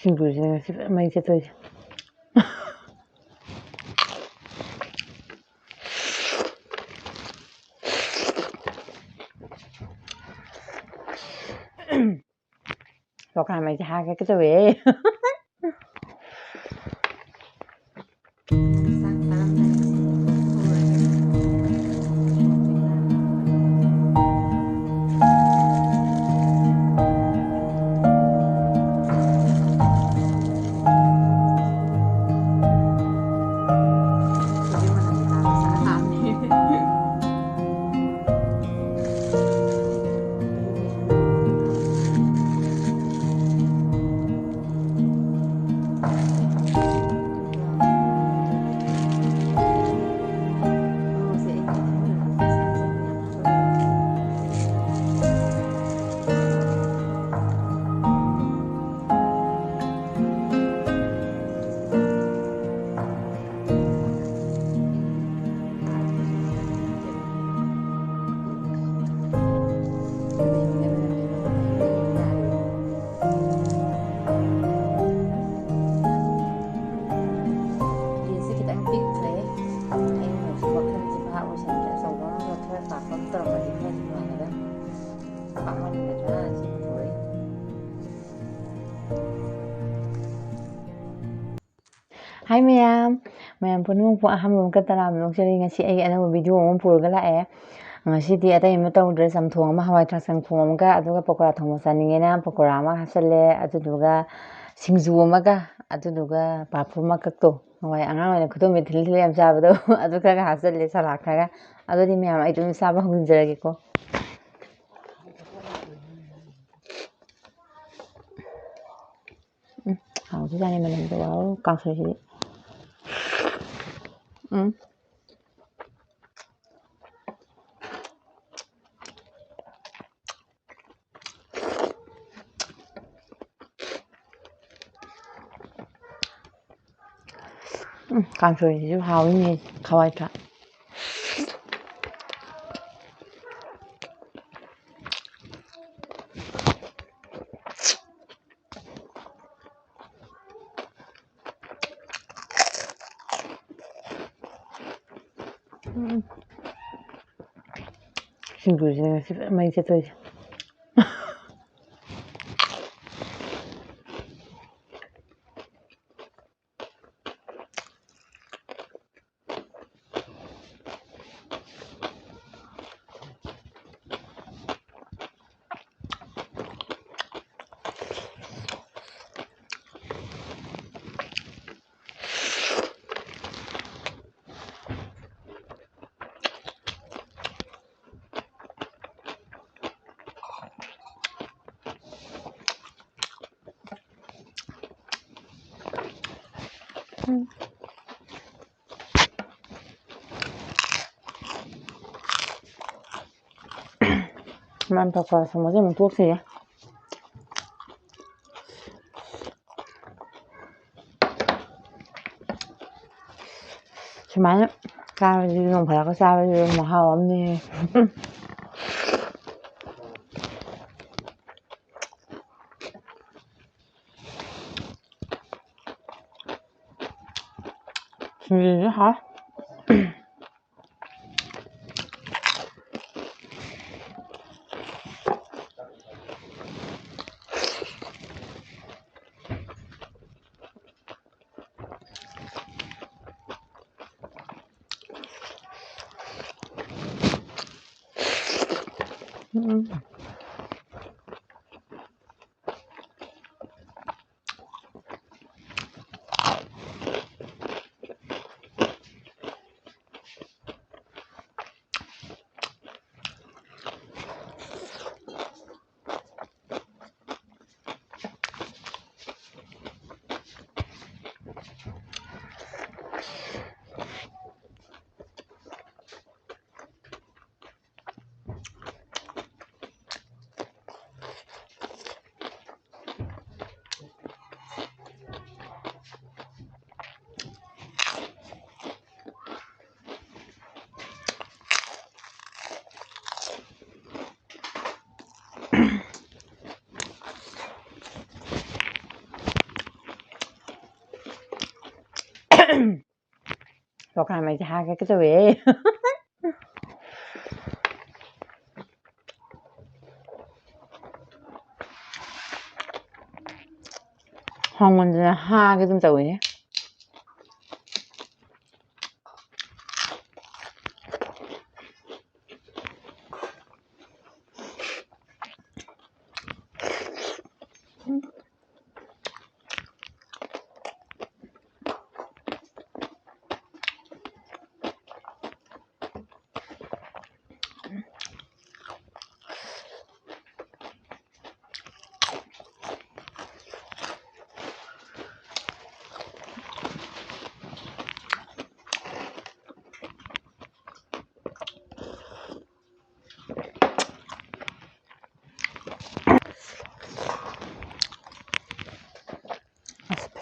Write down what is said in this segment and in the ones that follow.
Singju Mayan Pakoura Mayan cái tôi về Hi Mayam, Mayam punung po aham katalam nung sili nga si ay ano video mo puro gala nga si di atay mo tong dress am thong ma hawai thasang thong ga aduga pakora thong sa ninge na pakora ma hasale aduga singju ma ga aduga papu ma kakto hawai angang ina khudo me thil thil am sa bado aduga ga hasale sala kha ga adudi Mayam ai tum sa ba hun jara ko hau ji jani malam to wow kaangsoi si kaangsoi si hau ni khawai tha Singju Mayan Pakoura Mayam Pakoura sama je mình thuốc gì á Semana sao đi không phải là có sao đi mà hao ấm đi gì nữa hả บอกใครไม่จะหาก็จะเว้ยห้องมันจะหาก็จะเว้ย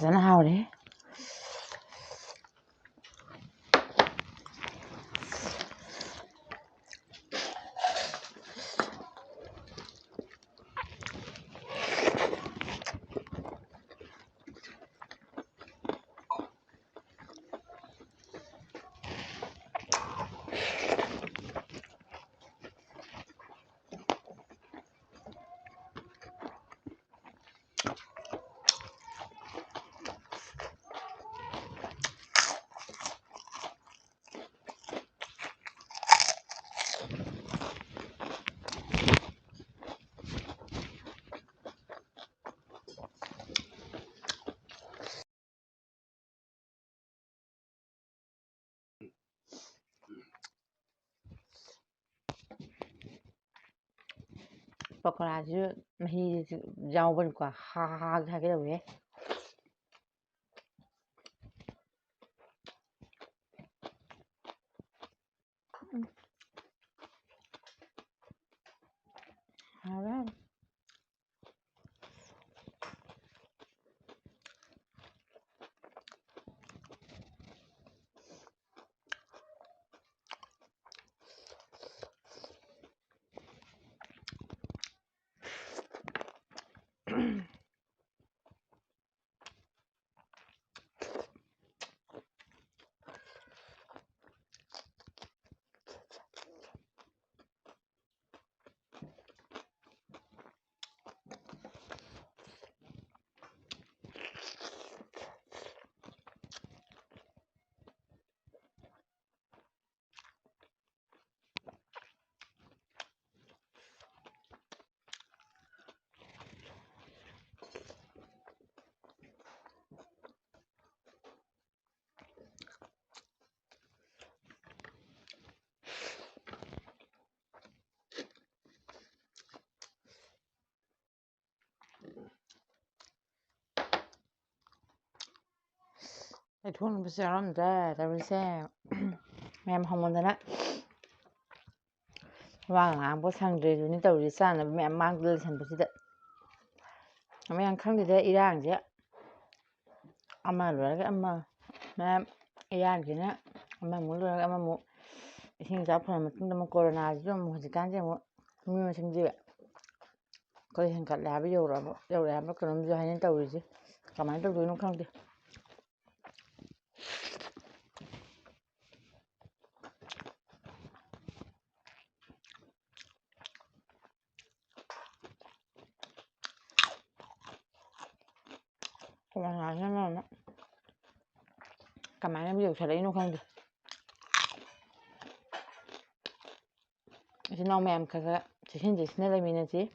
فانا هاولي Pakoura chứ mày rau bên quả ha hai cái đầu ấy đó They told him to sit on there. They were saying, "Ma'am, không muốn thế đó." Vâng, à, bố thằng rồi ní tàu đi xa là mẹ mang lên thành bố chị đấy. Mẹ ăn không thì thế Iran chứ. Amma rồi cái amma mẹ Iran chứ nè. Amma muốn rồi amma muốn. Hiện giờ phải mà chúng ta corona chứ mà chỉ can chứ mà mình xem gì vậy. Có hiện cả là bây giờ rồi mà còn giờ hay tàu đi chứ. Cảm ơn tàu nó không đi. Cảm ơn nó. Cảm ơn em nhiều sẽ lấy nó không đi. Chứ nó mẹ em cái chỉ hiện chỉ xin lại mình chứ.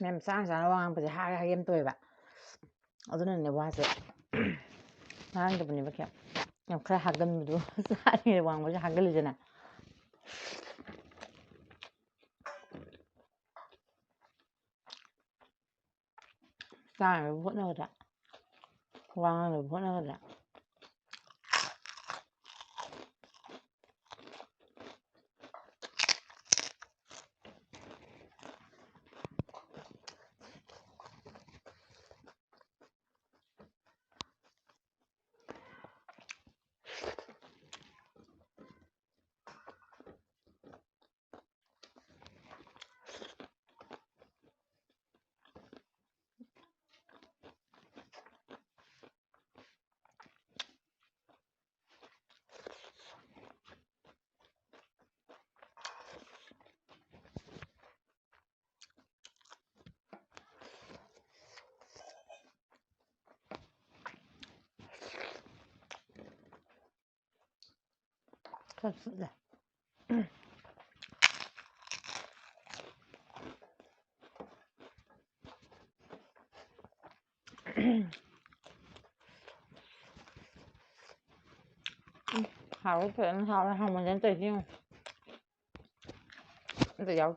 Mẹ sang sáng nó phải hai em tuổi vậy. Ở đây này qua rồi. Sang cái bên này vậy. Em khai hạt gần rồi. Sang này quăng vào hạt gần rồi nè. Sang này vẫn ở đó. Quăng rồi vẫn ở đó. ꯈꯔ hào cái hào hào mà đến tới chứ tự giấu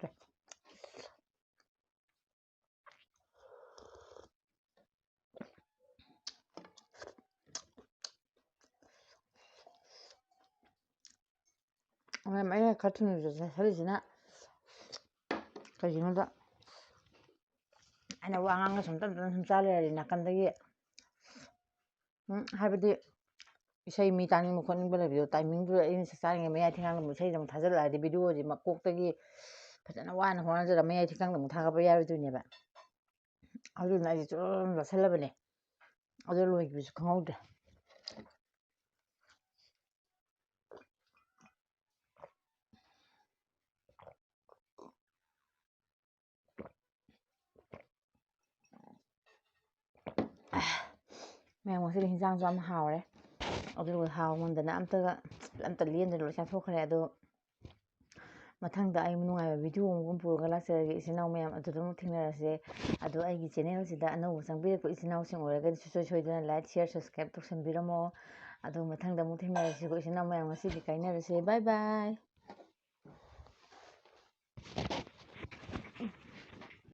rồi mấy 같은 유저 살리지나 그지는다 아니 왕한 거 좀 잘라야 나간다기 하베디 이사이 미 따니 뭐 거는 거래 비디오 타이밍도 이 세상에 매야 팅하는 뭐 세이 좀 다절라야 돼 비디오지 막 꼭대기 파잖아 와는 호나저라 매야 팅하는 뭐 다가 봐야 되냐봐 아주 나지 좀더 살라버네 어절로 이기 비스 강하대 Mayam ngasi hinjang 좀 하오래 어디로 하오면데나 암따 리엔들로 샤토크래 도 mathangda ay nungai video ngum purga la se isinau mayam adudum thingnarase adu ai gi channel sida anau sangbi ko isinau sing oraga choidana like share subscribe to sanbiramo adu mathangda mu thingnarase ko isinau mayam ngasi gi kainarase bye bye